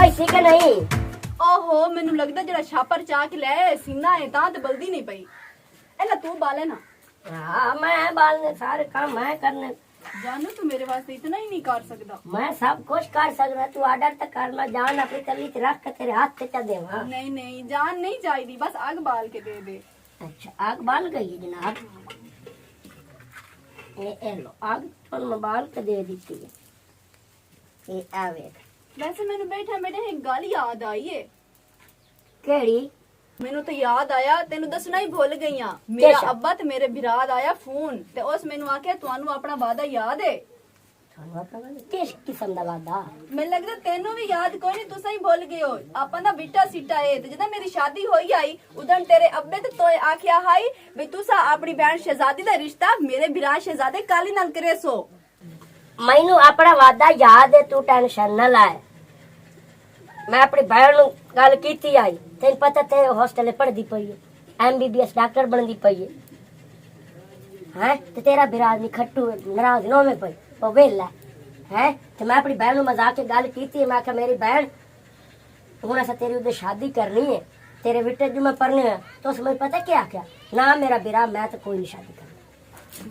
ਪਈ ਸੀ ਕਿ ਨਹੀਂ? ਓਹੋ ਮੈਨੂੰ ਲੱਗਦਾ ਜਿਹੜਾ ਛਾਪਰ ਚਾ ਕੇ ਲੈ ਸੀਨਾ ਹੈ ਤਾਂ ਤੇ ਬਲਦੀ ਨਹੀਂ ਪਈ। ਇਹਲਾ ਤੂੰ ਬਾਲੇ ਨਾ। हाँ मैं बालने सारे काम मैं करने। जानू तू मेरे वास्ते इतना ही नहीं कर सकता। मैं सब कुछ कर सकता, तू ऑर्डर तक करना। जान अपनी तली च रख के तेरे हाथ से दे। नहीं नहीं जान नहीं चाहिए, बस आग बाल के दे दे। अच्छा आग बाल गई है जनाब, ये लो आग तो बाल के दे दी थी। ये आवे वैसे मैंने बैठा बैठे एक गल याद आई है। केड़ी? ਮੈਨੂੰ ਤਾਂ ਯਾਦ ਆਇਆ, ਤੈਨੂੰ ਦੱਸਣਾ ਹੀ ਭੁੱਲ ਗਈ ਆ। ਮੇਰਾ ਕਿਆ? ਅੱਬਾ ਤੇ ਮੇਰੇ ਭਰਾ ਦਾ ਆਇਆ ਫੋਨ ਤੇ ਉਸ ਮੈਨੂੰ ਆਖਿਆ ਤੁਹਾਨੂੰ ਆਪਣਾ ਵਾਦਾ ਯਾਦ ਹੈ। किस किस्म दा वादा? ਮੈਨੂੰ ਲੱਗਦਾ ਤੈਨੂੰ ਵੀ ਯਾਦ ਕੋਈ ਨਹੀਂ, ਤੁਸੀਂ ਹੀ ਭੁੱਲ ਗਏ ਹੋ। ਆਪਾਂ ਦਾ ਬਿੱਟਾ ਸਿੱਟਾ ਏ ਤੇ ਜਦੋਂ ਮੇਰੀ ਸ਼ਾਦੀ ਹੋਈ ਆਈ ਉਦੋਂ ਤੇਰੇ ਅੱਬੇ ਤੇ ਤੋਏ ਆਖਿਆ ਹਾਈ ਵੀ ਤੁਸੀਂ ਆਪਣੀ ਭੈਣ ਸ਼ਹਿਜ਼ਾਦੀ ਦਾ ਰਿਸ਼ਤਾ ਮੇਰੇ ਭਰਾ ਸ਼ਹਿਜ਼ਾਦੇ ਕਾਲੀ ਨਾਲ ਕਰੇ ਸੋ। मैनू अपना वादा याद है, तू टेंशन न लाए। मैं अपनी बहन नू गल कीती आई, तेन पता तेरे हॉस्टल पढ़दी पई है, MBBS डॉक्टर बनदी पई है। हैं ते तेरा बिराद नहीं खट्टू नाराज नो में पई वो वेला है। ते मैं अपनी बहन नू मजाक के गल कीती है, मैं आख्या मेरी बहन हुण असां तेरी उधर शादी करनी है, तेरे विटे जो मैं पढ़ने है तो उस मुझे पता क्या आख्या ना मेरा बिरा मैं तो कोई नहीं शादी करनी।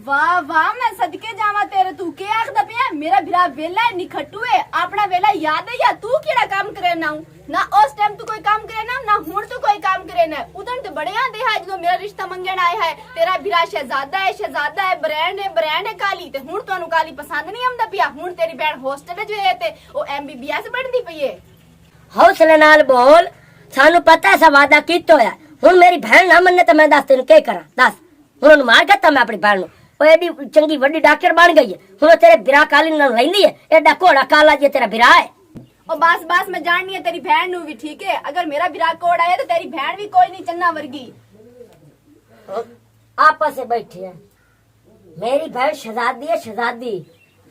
वाह वाह मैं सदके जावा तेरे, तू के आखदा पिया मेरा भरा वेला है निखट्टू है। अपना वेला याद है या तू केड़ा काम करे ना ना उस टाइम तू कोई काम करे ना हुण तू कोई काम करे ना। उधर तो बड़े आंदे है जो मेरा रिश्ता मंगण आया है, तेरा भरा शहजादा है ब्रांड है काली ते हुण तुहानू काली पसंद नहीं आंदा पिया। हुण तेरी भैन हॉस्टल जो है ते ओ MBBS पढ़दी पई है। हौसले नाल बोल, सानू पता है सा वादा कीता होया। हुण मेरी बहन ना मन्ने तो मैं दस तेन के करा दस। हुण मार गत्ता मैं अपनी बहन नू, ओ एडी चंगी वड्डी डॉक्टर बन गई है। हुण तेरे बिरा काली नाल लैंदी है, एडा घोड़ा काला जे तेरा बिरा है। और बस मैं जाननी है तेरी बहन नू भी, ठीक है। अगर मेरा बिरा कोड आया तो तेरी बहन भी कोई नहीं चन्ना वर्गी। आपस से बैठे हैं, मेरी बहन शहजादी है, शहजादी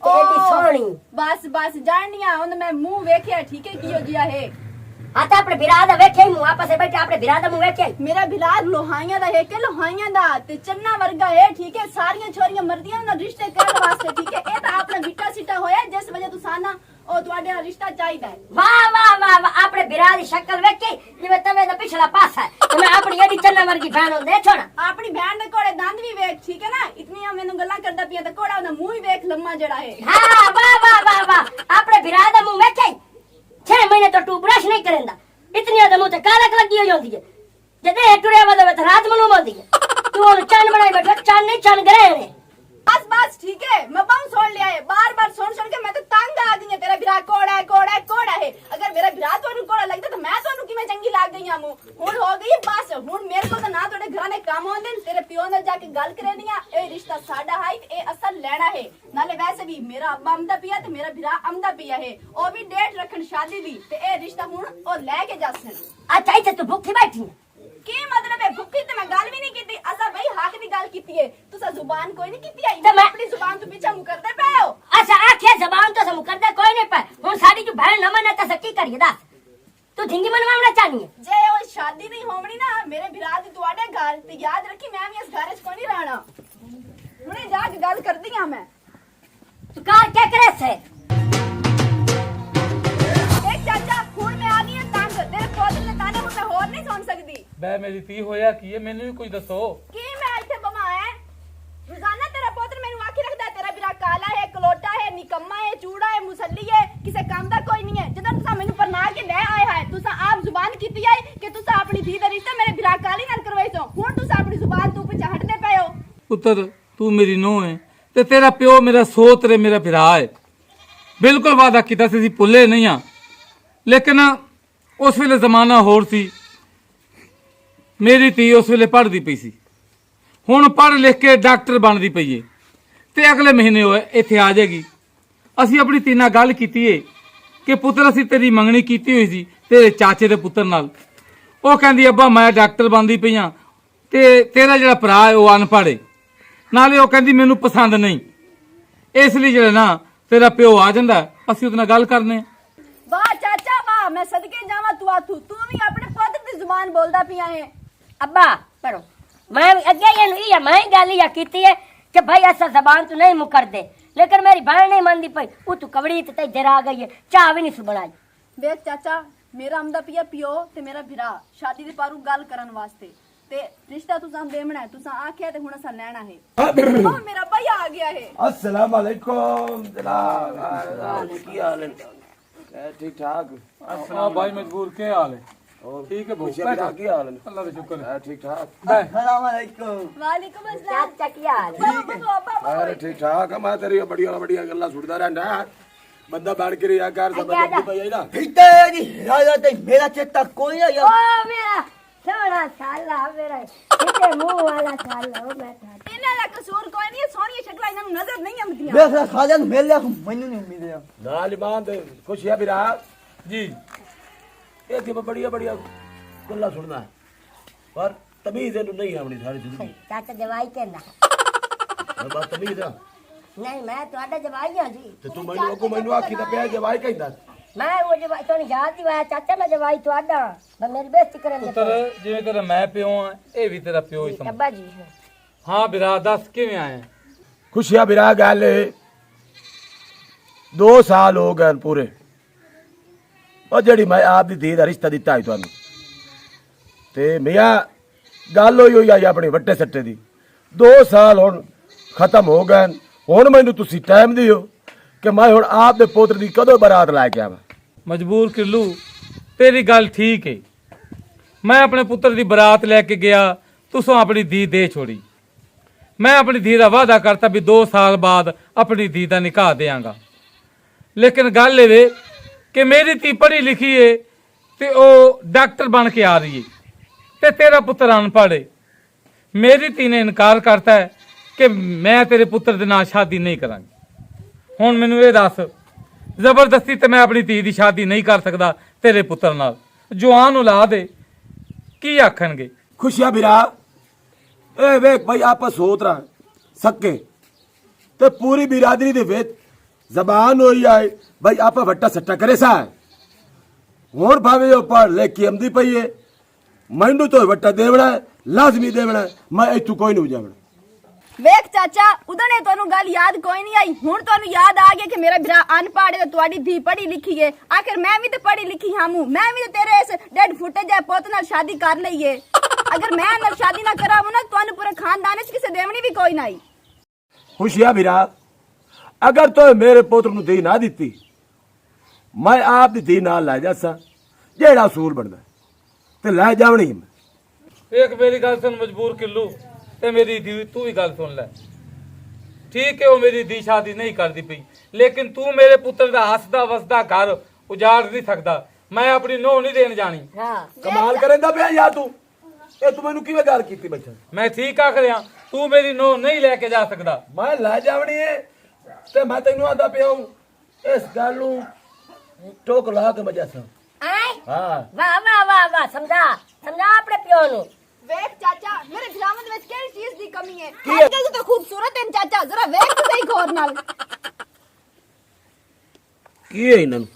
तेरी सोहनी। बस जाननी है, हुण मैं मुंह वेखिया ठीक है कियो जिया है। हाँ तो अपने बिरा दा वेखे मुंह आपस से बैठे, अपने बिरा दा मुंह वेखे। मेरा बिलाल लोहाइयां दा है के लोहाइयां दा ते चन्ना वर्गा है, ठीक है। सारियां छोरियां मरदियां ना रिश्ते करने वास्ते, ठीक है। ए ता अपना बिट्टा सिट्टा होया जिस वजह तू साना ओ तुहाडे नाल रिश्ता चाहिदा है। वाह वाह वाह वाह, अपने बिरा दी शक्ल वेखे जिवें तवे दा पिछला पासा है ते मैं अपनी एडी चन्ना वर्गी बहन होंदे छोड़ा। अपनी बहन दे कोड़े दंद भी वेख, ठीक है ना। इतनी मैनू गल्लां करदा पिया ते कोड़ा ओदा मुंह ही वेख लम्मा जड़ा है। हाँ वाह वाह वाह वाह, अपने बिरा दा मुंह वेखे 6 महीने तो तू ब्रश नहीं करेंदा, इतनी दा मुंह ते कालक लगी होई होंदी है। जदे टुरिया वदे ते रात मनु होंदी है। तू ओनु चन बनाई बैठा, चन नहीं चन गरे ने। बस ठीक है, मैं बहु सुन लिया है। बार सुन के मैं तो तंग आ गई है। तेरा बिरा कोड़ा है। अगर मेरा बिरा तोनु कोड़ा लगदा तो मैं तोनु किवें चंगी लाग गई हां। हुण हो गई बस, हुण मेरे को तो ना तोड़े घर ने काम होंदे ने, तेरे पियो ने जाके गल करनी है। ए रिश्ता साडा है ते ए असल लेना है। नाले वैसे भी मेरा अब्बा आमदा पिया ते मेरा बिरा आमदा पिया है, ओ भी डेट रखन शादी दी ते ए रिश्ता हुण ओ लेके जासन। अच्छा इथे तू भूखी बैठी है की मतलब है भुक्खी? ते मैं गल भी नहीं कीती, असा भाई हक दी गल कीती है। तुसा जुबान कोई नहीं कीती आई, मैं अपनी जुबान तो पीछे मुकरदे पे हो। अच्छा आखे जबान तो से मुकरदे कोई नहीं पे। हुण साडी जो बहन न मने त की करिए दस? तू झिंगी मनवावना चाहनी है? जे ओ शादी नहीं होवनी ना मेरे बिरा दी तुहाडे घर ते याद रखी मैं भी इस घर च कोई नहीं रहना। हुणे जाके गल करदी हां मैं। तू कार क्या करे से? देख चाचा हुण मैं आ गई हां तंग, तेरे पोतरे ने ताने मुझे होर नहीं सुन सकदी। बे मेरी धी होया की है, मैनू भी कुछ दसो। की मैं इथे बमाया है रोजाना तेरा पोतर मेनू आखी रखदा है तेरा बिरा काला है, कलोटा है, निकम्मा है, चूड़ा है, मुसल्ली है, किसे काम दा कोई नहीं है। जदों तुसा मेनू परना के ले आए है तुसा आप जुबान कीती है कि तुसा अपनी धी दा रिश्ता मेरे बिरा काली नाल करवाई सो। हुण तुसा अपनी जुबान तू पिछे हटदे पए हो। पुत्र तू मेरी नूंह है ते तेरा प्यो मेरा सोत मेरा भरा है। बिल्कुल वादा कीता सी भुले नहीं आ, लेकिन उस वेले जमाना होर सी। मेरी धी उस वेले पढ़दी पई सी, हुण पढ़ लिख के डॉक्टर बनदी पई है ते अगले महीने इत्थे आ जाएगी। असीं अपनी धी नाल गल कीती है कि पुत्र असीं तेरी मंगनी कीती हुई सी तेरे चाचे दे पुत्र नाल। ਉਹ ਕਹਿੰਦੀ ਅੱਬਾ ਮੈਂ ਡਾਕਟਰ ਬਣਦੀ ਪਈ ਆ ਤੇ ਤੇਰਾ ਜਿਹੜਾ ਭਰਾ ਹੈ ਉਹ ਅਨਪੜ੍ਹ ਹੈ, ਨਾਲੇ ਉਹ ਕਹਿੰਦੀ ਮੈਨੂੰ ਪਸੰਦ ਨਹੀਂ, ਇਸ ਲਈ ਜਿਹੜਾ ਨਾ ਤੇਰਾ ਪਿਓ ਆ ਜਾਂਦਾ ਅਸੀਂ ਉਹਦੇ ਨਾਲ ਗੱਲ ਕਰਨੇ। वाह चाचा वाह, मैं सदके जावा तू भी अपने पुत्र दी जुबान बोलदा पिया है। अब्बा पढ़ो मैं अगे ये मैं गल या कीती है कि भाई ऐसा जबान तू नहीं मुकर दे, लेकिन मेरी बहन नहीं मानती पई। वो तू कवड़ी ते जरा गई है, चाह भी नहीं सु बनाई। ਵੇਖ ਚਾਚਾ ਮੇਰਾ ਆਮਦਾ ਪਿਆ ਪਿਓ ਤੇ ਮੇਰਾ ਭਰਾ ਸ਼ਾਦੀ ਦੇ ਪਾਰੂ ਗੱਲ ਕਰਨ ਵਾਸਤੇ ਤੇ ਰਿਸ਼ਤਾ ਤੁਸਾਂ ਦੇਵਣਾ ਹੈ ਤੁਸਾਂ ਆਖਿਆ ਤੇ ਹੁਣ ਅਸਾਂ ਲੈਣਾ ਹੈ ਉਹ ਮੇਰਾ ਭਾਈ ਆ ਗਿਆ ਹੈ अस्सलाम वालेकुम जनाब की हाल है ठीक ठाक हाँ भाई मजबूर क्या हाल है ठीक है खुशियां बिरा की हाल है अल्लाह का शुक्र है ठीक ठाक वालेकुम अस्सलाम चाचा की हाल है? अरे ठीक ठाक है मैं तेरी बढ़िया बढ़िया गल्ला सुनदा रहना बंदा बन के रिया कर सब आजा। पई है ना फिरता है जी राजा ते मेरा चेता कोई नहीं ओ है मेरा सोना साला मेरा किते मुंह वाला साला ओ मैं था ਇਹਨਾਂ ਦਾ ਕਸੂਰ ਕੋਈ ਨਹੀਂ ਸੋਹਣੀਆਂ ਸ਼ਕਲਾਂ ਇਹਨਾਂ ਨੂੰ ਨਜ਼ਰ ਨਹੀਂ ਆਉਂਦੀਆਂ बेसरा खाजा मेल लिया मैंने नहीं उम्मीद है नाल ईमान दे खुशियां बिरा जी ये कि बढ़िया बढ़िया गल्ला सुनना है पर तमीज इनु नहीं आवनी सारी जिंदगी चाचा दवाई कहना मैं बात तमीज है नहीं मैं ਤੁਹਾਡਾ ਜਵਾਈ ਹਾਂ ਜੀ ते तू मैनू आखी दा पे जवाई कहंदा ਮੈਂ ਉਹ ਜਵਾਈ ਤੁਹਾਨੂੰ ਯਾਦ ਨਹੀਂ ਆਇਆ ਚਾਚਾ ਮੈਂ ਜਵਾਈ ਤੁਹਾਡਾ ਮੈਂ ਮੇਰੀ ਬੇਇੱਜ਼ਤੀ ਕਰਨ ਦੇ ਪੁੱਤਰ ਜਿਵੇਂ ਤੇਰਾ ਮੈਂ ਪਿਓ ਆ ਇਹ ਵੀ ਤੇਰਾ ਪਿਓ ਹੀ ਸਮਝ ਅੱਬਾ ਜੀ ਹਾਂ ਬਿਰਾ ਦੱਸ ਕਿਵੇਂ ਆਇਆ खुशियां बिरा गल 2 साल हो गए पूरे और जड़ी मैं आप दी धी दा रिश्ता दिता है तुहानू ते मियां गल होई आई अपने वट्टे सट्टे दी 2 साल हुण खत्म हो गए हुण मैनू तुसी टाइम दियो कि मैं हुण आप दे पोत्र दी कदों बारात लै के आवां ਮਜਬੂਰ ਕਿੱਲੂ ਤੇਰੀ ਗੱਲ ਠੀਕ ਹੈ ਮੈਂ ਆਪਣੇ ਪੁੱਤਰ ਦੀ ਬਰਾਤ ਲੈ ਕੇ ਗਿਆ ਤੁਸਾਂ ਆਪਣੀ ਧੀ ਦੇ ਛੋੜੀ ਮੈਂ ਆਪਣੀ ਧੀ ਦਾ ਵਾਅਦਾ ਕਰਤਾ ਵੀ 2 ਸਾਲ ਬਾਅਦ ਆਪਣੀ ਧੀ ਦਾ ਨਿਕਾਹ ਦੇਵਾਂਗਾ ਲੇਕਿਨ ਗੱਲ ਇਹ ਵੇ ਕਿ ਮੇਰੀ ਧੀ ਪੜ੍ਹੀ ਲਿਖੀ ਏ ਤੇ ਉਹ ਡਾਕਟਰ ਬਣ ਕੇ ਆ ਰਹੀ ਏ ਤੇ ਤੇਰਾ ਪੁੱਤਰ ਅਨਪੜ੍ਹ ਏ ਮੇਰੀ ਧੀ ਨੇ ਇਨਕਾਰ ਕਰਤਾ ਹੈ ਕਿ ਮੈਂ ਤੇਰੇ ਪੁੱਤਰ ਦੇ ਨਾਲ ਸ਼ਾਦੀ ਨਹੀਂ ਕਰਾਂਗੀ ਹੁਣ ਮੈਨੂੰ ਇਹ ਦੱਸ ਜ਼ਬਰਦਸਤੀ ਤੇ ਮੈਂ ਆਪਣੀ ਧੀ ਦੀ ਸ਼ਾਦੀ ਨਹੀਂ ਕਰ ਸਕਦਾ ਤੇਰੇ ਪੁੱਤਰ ਨਾਲ ਜਵਾਨ ਔਲਾਦ ਏ ਕੀ ਆਖਣਗੇ खुशियां बिरा ए वेख भाई आपस सोत रहा सके ते पूरी बिरादरी दे विच जबान होई आए भाई आपा वट्टा सट्टा करे सा हुण भावे ओ पढ़ लिख के आंदी पई है मैनू तो वट्टा देवना है लाजमी देवना है मैं इत्थों कोई नहीं जावना ਵੇਖ ਚਾਚਾ ਉਦੋਂ ਨੇ ਤੁਹਾਨੂੰ ਗੱਲ ਯਾਦ ਕੋਈ ਨਹੀਂ ਆਈ ਹੁਣ ਤੁਹਾਨੂੰ ਯਾਦ ਆ ਗਿਆ ਕਿ ਮੇਰਾ ਭਰਾ ਅਨਪੜ੍ਹ ਹੈ ਤੇ ਤੁਹਾਡੀ ਧੀ ਪੜ੍ਹੀ ਲਿਖੀ ਹੈ ਆਖਿਰ ਮੈਂ ਵੀ ਤੇ ਪੜ੍ਹੀ ਲਿਖੀ ਹਾਂ ਮੈਂ ਵੀ ਤੇ ਤੇਰੇ ਇਸ ਡੈਡ ਫੁੱਟੇ ਜਿਹੇ ਪੁੱਤ ਨਾਲ ਸ਼ਾਦੀ ਕਰ ਲਈਏ ਅਗਰ ਮੈਂ ਨਾਲ ਸ਼ਾਦੀ ਨਾ ਕਰਾਵਾਂ ਨਾ ਤੁਹਾਨੂੰ ਪੂਰੇ ਖਾਨਦਾਨ ਵਿੱਚ ਕਿਸੇ ਦੇਵਣੀ ਵੀ ਕੋਈ ਨਹੀਂ खुशियां बिरा अगर तो मेरे पुत्र नु धी ना दिती मैं आप दी धी नाल लै जासा जेड़ा असूल बनदा ते लै जावनी मैं ਇੱਕ ਮੇਰੀ ਗੱਲ ਸੁਣ ਮਜਬੂਰ ਕਿੱਲੂ ਤੇ ਮੇਰੀ ਦੀ ਤੂੰ ਵੀ ਗੱਲ ਸੁਣ ਲੈ ਠੀਕ ਹੈ ਉਹ ਮੇਰੀ ਦੀ ਸ਼ਾਦੀ ਨਹੀਂ ਕਰਦੀ ਪਈ ਲੇਕਿਨ ਤੂੰ ਮੇਰੇ ਪੁੱਤਰ ਦਾ ਹੱਸਦਾ ਵਸਦਾ ਘਰ ਉਜਾੜ ਨਹੀਂ ਸਕਦਾ ਮੈਂ ਆਪਣੀ ਨੋਹ ਨਹੀਂ ਦੇਣ ਜਾਣੀ ਹਾਂ कमाल करेंदा पिया यार तू ए तू मैनू किवें गल कीती बच्चा ਮੈਂ ਠੀਕ ਆਖ ਰਿਹਾ ਤੂੰ ਮੇਰੀ ਨੋਹ ਨਹੀਂ ਲੈ ਕੇ ਜਾ ਸਕਦਾ मैं लै जावनी है ते मैं तेनू आदा पिया हूं इस गल नु टोक ला के मजा सा ਆਏ हां ਵਾਹ ਵਾਹ ਵਾਹ ਵਾਹ ਸਮਝਾ ਆਪਣੇ ਪਿਓ ਨੂੰ ਵੇਖ ਚਾਚਾ ਮੇਰੇ ਭਰਾਵਾਂ ਦੇ ਵਿੱਚ ਕਿਹੜੀ ਚੀਜ਼ ਦੀ ਕਮੀ ਹੈ ਕੀ ਹੈ? ਅੱਜ ਤਾਂ ਖੂਬਸੂਰਤ ਹੈ ਚਾਚਾ ਜ਼ਰਾ ਵੇਖ ਤੇ ਸਹੀ ਗੌਰ ਨਾਲ की है इन्हां नु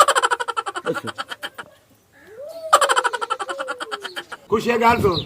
खुश है गल सुन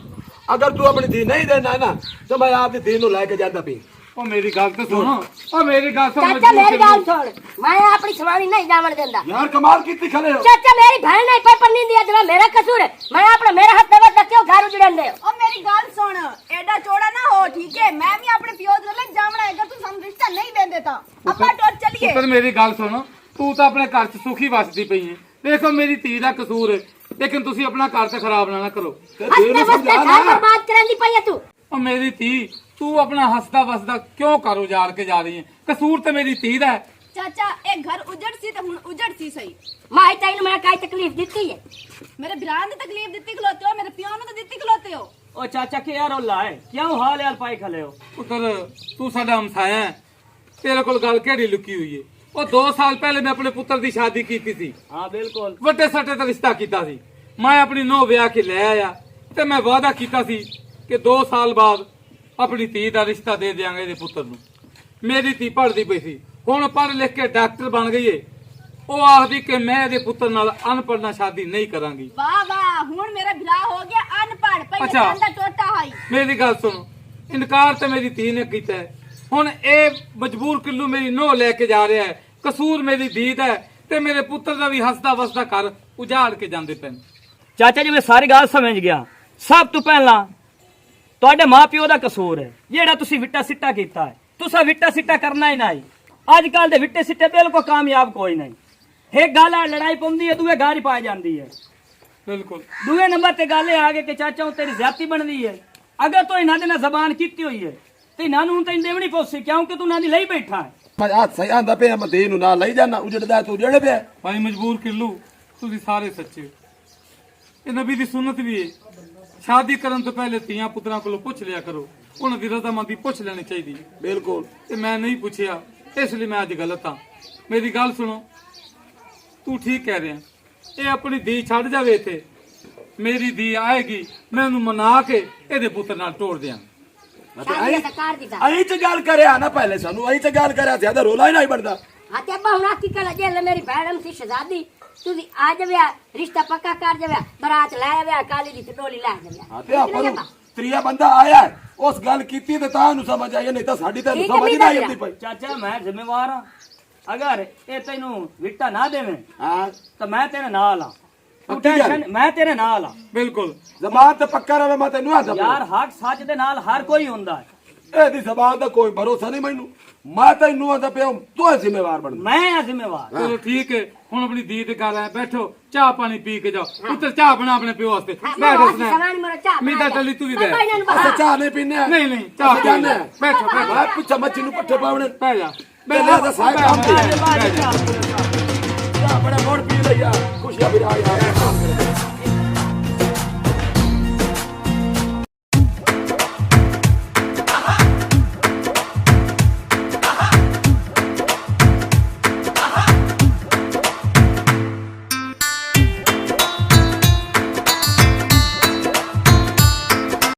अगर तू अपनी धी नहीं देना ना तो मैं आप दी धी नु लै के जांदा पी ਉਹ ਮੇਰੀ ਗੱਲ ਤਾਂ ਸੁਣ ਉਹ ਮੇਰੀ ਗੱਲ ਸੁਣ ਚਾਚਾ ਮੇਰੀ ਗੱਲ ਸੁਣ ਮੈਂ ਆਪਣੀ ਸਵਾਣੀ ਨਹੀਂ ਜਾਵਣ ਦਿੰਦਾ यार कमाल कीती खले हो ਚਾਚਾ ਮੇਰੀ ਭੈਣ ਨਹੀਂ ਪੇਪਰ ਨਹੀਂ ਦਿਆ ਜਿਹੜਾ ਮੇਰਾ ਕਸੂਰ ਹੈ ਮੈਂ ਆਪਣਾ ਮੇਰਾ ਹੱਥ ਦਵਾ ਕਿਉਂ ਘਰ ਉਜੜਨ ਦੇ ਉਹ ਮੇਰੀ ਗੱਲ ਸੁਣ ਐਡਾ ਚੋੜਾ ਨਾ ਹੋ ਠੀਕ ਹੈ ਮੈਂ ਵੀ ਆਪਣੇ ਪਿਓ ਦੇ ਨਾਲ ਜਾਵਣਾ ਅਗਰ ਤੂੰ ਸਾਨੂੰ ਰਿਸ਼ਤਾ ਨਹੀਂ ਦਿੰਦੇ ਤਾਂ ਆਪਾਂ ਟੁਰ ਚੱਲੀਏ ਪੁੱਤਰ ਮੇਰੀ ਗੱਲ ਸੁਣ ਤੂੰ ਤਾਂ ਆਪਣੇ ਘਰ 'ਚ ਸੁਖੀ ਵਸਦੀ ਪਈ ਹੈ ਦੇਖੋ ਮੇਰੀ ਧੀ ਦਾ ਕਸੂਰ ਹੈ ਲੇਕਿਨ ਤੁਸੀਂ ਆਪਣਾ ਘਰ ਤੇ ਖਰਾਬ ਨਾ ਕਰੋ ਹੱਥ ਵਸਤੇ ਘਰ ਬਰਬਾਦ ਕਰਨ ਦੀ ਪਈ ਹੈ ਤੂੰ ਉਹ ਮੇਰੀ ਧੀ ਤੂੰ ਆਪਣਾ ਹੱਸਦਾ ਵਸਦਾ ਕਿਉਂ ਘਰ ਉਜਾੜ ਕੇ ਜਾ ਰਹੀ ਹੈ ਕਸੂਰ ਤੇ ਮੇਰੀ ਧੀ ਦਾ ਹੈ ਚਾਚਾ ਇਹ ਘਰ ਉਜੜ ਸੀ ਤੇ ਹੁਣ ਉਜੜ ਸੀ ਸਹੀ ਮਾਈ ਤੈਨੂੰ ਮੈਂ ਕਾਈ ਤਕਲੀਫ ਦਿੱਤੀ ਹੈ ਮੇਰੇ ਭਰਾ ਨੇ ਤਕਲੀਫ ਦਿੱਤੀ ਖਲੋਤੇ ਹੋ ਮੇਰੇ ਪਿਓ ਨੂੰ ਤਾਂ ਦਿੱਤੀ ਖਲੋਤੇ ਹੋ ओ चाचा के यार रोला है क्यों हाल यार पाई खले हो ਪੁੱਤਰ ਤੂੰ ਸਾਡਾ ਹਮਸਾਇਆ ਹੈ ਤੇਰੇ ਕੋਲ ਗੱਲ ਕਿਹੜੀ ਲੁਕੀ ਹੋਈ ਹੈ ਉਹ 2 ਸਾਲ ਪਹਿਲੇ ਮੈਂ ਆਪਣੇ ਪੁੱਤਰ ਦੀ ਸ਼ਾਦੀ ਕੀਤੀ ਸੀ हाँ बिल्कुल ਵੱਡੇ ਸੱਟੇ ਦਾ ਰਿਸ਼ਤਾ ਕੀਤਾ ਸੀ ਮੈਂ ਆਪਣੀ ਨੂੰਹ ਵਿਆਹ ਕੇ ਲੈ ਆਇਆ ਤੇ ਮੈਂ ਵਾਅਦਾ ਕੀਤਾ ਸੀ ਕਿ 2 ਸਾਲ ਬਾਅਦ ਆਪਣੀ ਧੀ ਦਾ ਰਿਸ਼ਤਾ ਦੇ ਦਿਆਂਗੇ ਇਹਦੇ ਪੁੱਤਰ ਨੂੰ ਮੇਰੀ ਧੀ ਪੜ੍ਹਦੀ ਪਈ ਸੀ ਹੁਣ ਪੜ੍ਹ ਲਿਖ ਕੇ ਡਾਕਟਰ ਬਣ ਗਈ ਏ ਉਹ ਆਖਦੀ ਕਿ ਮੈਂ ਇਹਦੇ ਪੁੱਤਰ ਨਾਲ ਅਨਪੜ੍ਹ ਨਾਲ ਸ਼ਾਦੀ ਨਹੀਂ ਕਰਾਂਗੀ ਵਾਹ ਵਾਹ ਹੁਣ ਮੇਰਾ ਭਰਾ ਹੋ ਗਿਆ ਅਨਪੜ੍ਹ ਪਹਿਲੇ ਅੱਛਾ। ਦਾ ਟੋਟਾ ਹਾਈ ਮੇਰੀ ਗੱਲ ਸੁਣ ਇਨਕਾਰ ਤੇ ਮੇਰੀ ਧੀ ਨੇ ਕੀਤਾ ਹੈ ਹੁਣ ਇਹ ਮਜਬੂਰ ਕਿੱਲੂ ਮੇਰੀ ਨੂੰਹ ਲੈ ਕੇ ਜਾ ਰਿਹਾ ਹੈ ਕਸੂਰ ਮੇਰੀ ਧੀ ਦਾ ਹੈ ਤੇ ਮੇਰੇ ਪੁੱਤਰ ਦਾ ਵੀ ਹੱਸਦਾ ਵਸਦਾ ਘਰ ਉਜਾੜ ਕੇ ਜਾਂਦੇ ਪੈਣ। ਚਾਚਾ ਜੀ ਮੈਂ ਸਾਰੀ ਗੱਲ ਸਮਝ ਗਿਆ। ਸਭ ਤੋਂ ਪਹਿਲਾਂ ਤੁਹਾਡੇ ਮਾਪਿਓ ਦਾ ਕਸੂਰ ਹੈ ਜਿਹੜਾ ਤੁਸੀਂ ਵਿਟਾ ਸਿੱਟਾ ਕੀਤਾ ਹੈ। ਤੁਸੀਂ ਵਿਟਾ ਸਿੱਟਾ ਕਰਨਾ ਹੀ ਨਹੀਂ। ਅੱਜ ਕੱਲ ਦੇ ਵਿਟੇ ਸਿੱਟੇ ਬਿਲਕੁਲ ਕਾਮਯਾਬ ਕੋਈ ਨਹੀਂ। ਇੱਕ ਗੱਲ ਹੈ ਲੜਾਈ ਪਉਂਦੀ ਹੈ ਦੂਏ ਗਾਰ ਹੀ ਪਾ ਜਾਂਦੀ ਹੈ। ਬਿਲਕੁਲ ਦੂਏ ਨੰਬਰ ਤੇ ਗੱਲ ਇਹ ਆ ਗਈ ਕਿ ਚਾਚਾ ਉਹ ਤੇਰੀ ਜ਼ਿਆਦਤੀ ਬਣਦੀ ਹੈ। ਅਗਰ ਤੂੰ ਇਹਨਾਂ ਦੇ ਨਾਲ ਜ਼ਬਾਨ ਕੀਤੀ ਹੋਈ ਹੈ ਤੇ ਇਹਨਾਂ ਨੂੰ ਤੈਨੂੰ ਦੇਵਣੀ ਪੋਸੀ ਕਿਉਂਕਿ ਤੂੰ ਇਹਨਾਂ ਦੀ ਲਈ ਬੈਠਾ ਹੈ। ਮੈਂ ਆ ਸਹੀ ਆਂਦਾ ਪਿਆ ਮੈਂ ਦੇ ਨੂੰ ਨਾਲ ਲਈ ਜਾਣਾ ਉਜੜਦਾ ਤੂੰ ਜਿਹੜੇ ਪਿਆ ਭਾਈ ਮਜਬੂਰ ਕਿੱਲੂ ਤੁਸੀਂ ਸਾਰੇ ਸੱਚੇ ਹੋ। ਇਹ ਨਬੀ ਦੀ ਸੁਨਨਤ ਵੀ ਹੈ, ਸ਼ਾਦੀ ਕਰਨ ਤੋਂ ਪਹਿਲੇ ਧੀਆਂ ਪੁੱਤਰਾਂ ਕੋਲੋਂ ਪੁੱਛ ਲਿਆ ਕਰੋ, ਉਹਨਾਂ ਦੀ ਰਜ਼ਾਮੰਦੀ ਪੁੱਛ ਲੈਣੀ ਚਾਹੀਦੀ। ਬਿਲਕੁਲ ਤੇ ਮੈਂ ਨਹੀਂ ਪੁੱਛਿਆ ਇਸ ਲਈ ਮੈਂ ਅੱਜ ਗਲਤ ਹਾਂ। ਮੇਰੀ ਗੱਲ ਸੁਣੋ, ਤੂੰ ਠੀਕ ਕਹਿ ਰਿਹਾ, ਇਹ ਆਪਣੀ ਧੀ ਛੱਡ ਜਾਵੇ ਇੱਥੇ, ਮੇਰੀ ਧੀ ਆਏਗੀ ਮੈਂ ਉਹਨੂੰ ਮਨਾ ਕੇ ਇਹਦੇ ਪੁੱਤਰ ਨਾਲ ਤੋੜ ਦਿਆਂ। ਸ਼ਾਦੀ ਤਾਂ ਕਰ ਦਿੱਤਾ। ਅਹੀਂ ਚ ਗੱਲ ਕਰਿਆ ਨਾ ਪਹਿਲੇ ਸਾਨੂੰ ਅਹੀਂ ਚ ਗੱਲ ਕਰਿਆ ਜ਼ਿਆਦਾ ਰੋਲਾ ਹੀ ਨਹੀਂ ਬਣਦਾ। ਹਾਂ ਤੇ ਅੱਬਾ ਹੁਣ ਕੀ ਕਰਾਂ ਜੇ ਮੇਰੀ ਭੈਣ ਸੀ ਸ਼ਹਜ਼ਾਦੀ ਤੁਸੀਂ ਆ ਜਾਵਿਆ ਰਿਸ਼ਤਾ ਪੱਕਾ ਕਰ ਜਾਵਿਆ ਬਰਾਤ ਲੈ ਆਵਿਆ ਕਾਲੀ ਦੀ ਟੋਲੀ ਲੈ ਜਾਵਿਆ। ਹਾਂ ਤੇ ਆਪਾਂ ਨੂੰ ਤਰੀਆ ਬੰਦਾ ਆਇਆ ਹੈ, ਉਸ ਗੱਲ ਕੀਤੀ ਤੇ ਤਾਂ ਨੂੰ ਸਮਝ ਆਈ, ਨਹੀਂ ਤਾਂ ਸਾਡੀ ਤਾਂ ਠੀਕ ਸਮਝ ਹੀ ਨਹੀਂ ਨਹੀਂ ਆਉਂਦੀ ਪਈ। ਚਾਚਾ ਮੈਂ ਜ਼ਿੰਮੇਵਾਰ ਹਾਂ। ਅਗਰ ਇਹ ਤੈਨੂੰ ਵਿਟਾ ਨਾ ਦੇਵੇਂ ਹਾਂ ਤਾਂ ਮੈਂ ਤੇਰੇ ਨਾਲ ਆ। ਤੂੰ ਪੱਕੀ ਗੱਲ। ਟੈਨਸ਼ਨ ਮੈਂ ਤੇਰੇ ਨਾਲ ਆ। ਬਿਲਕੁਲ ਜ਼ਬਾਨ ਤੇ ਪੱਕਾ ਰਵੇ ਮੈਂ ਤੈਨੂੰ ਆਦਾ ਯਾਰ ਹੱਕ ਸੱਚ ਦੇ ਨਾਲ ਹਰ ਕੋਈ ਹੁੰਦਾ ਹੈ। ਇਹਦੀ ਜ਼ਬਾਨ ਦਾ ਕੋਈ ਭਰੋਸਾ ਨਹੀਂ ਮੈਨੂੰ। ਮੈਂ ਤੈਨੂੰ ਆਦਾ ਪਿਆ ਤੂੰ ਹੈ ਜ਼ਿੰਮੇਵਾਰ ਬਣ। ਮੈਂ ਆ ਜ਼ਿੰਮੇਵਾਰ। ਚਲੋ ਠੀਕ ਹੈ, ਹੁਣ ਆਪਣੀ ਧੀ ਤੇ ਗੱਲ ਹੈ, ਬੈਠੋ ਚਾਹ ਪਾਣੀ ਪੀ ਕੇ ਜਾਓ। ਪੁੱਤਰ ਚਾਹ ਬਣਾ ਆਪਣੇ ਪਿਓ ਵਾਸਤੇ। ਬੈਠ ਸਮਾਨ ਮੇਰਾ ਚਾਹ ਮੀਦਾ ਚੱਲੀ ਤੂੰ ਵੀ ਬੈਠ। ਅੱਛਾ ਚਾਹ ਨਹੀਂ ਪੀਨੇ ਨਹੀਂ ਨਹੀਂ ਚਾਹ ਜਾਣੇ ਪੀਣੇ। ਬੈਠੋ ਬੈਠੋ ਮੈਂ ਪੁੱਛਾ ਮੱਛੀ ਨੂੰ ਪੱਠੇ ਪਾਉਣੇ ਬਹਿ ਜਾ ਪਹਿਲਾਂ ਤਾਂ ਸਾਇ ਕੰਮ ਤੇ ਬਾਅਦ ਬਹਿ ਜਾ। ਚ ਚਾਹ ਬੜਾ ਮੋੜ ਪੀ ਲਿਆ ਖੁਸ਼ੀਆਂ ਵੀ ਆ ਯਾਰ